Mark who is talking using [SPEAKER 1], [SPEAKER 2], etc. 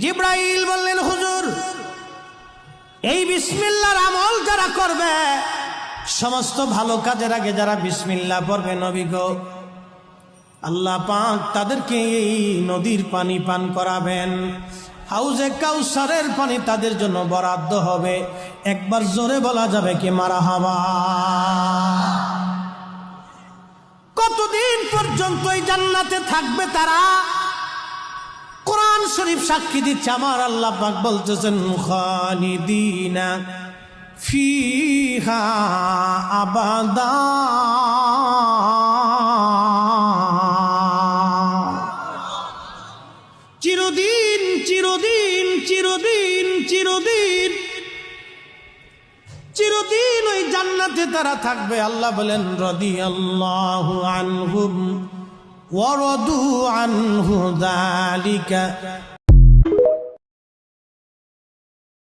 [SPEAKER 1] জিবরাইল বললেন, হুজুর, এই বিসমিল্লাহর আমল যারা করবে, সমস্ত ভালো কাজের আগে যারা বিসমিল্লাহ পড়বে নবী গো, আল্লাহ পাক তাদেরকে এই নদীর পানি পান করাবেন। হাউজে কাউসারের পানি তাদের জন্য বরাদ্দ হবে। একবার জোরে বলা যাবে কি মারহাবা? কতদিন পর্যন্ত এই জান্নাতে থাকবে তারা? কোরআন শরীফ সাক্ষী দিচ্ছে, আমার আল্লাহ পাক বলতেছেন, খালিদিনা ফিহা আবাদা। চিরদিন চিরদিন চিরদিন চিরদিন চিরদিন ওই জান্নাতে তারা থাকবে। আল্লাহ বলেন, রাদিয়াল্লাহু আনহুম ওয়া রাদু আনহু, যালিকা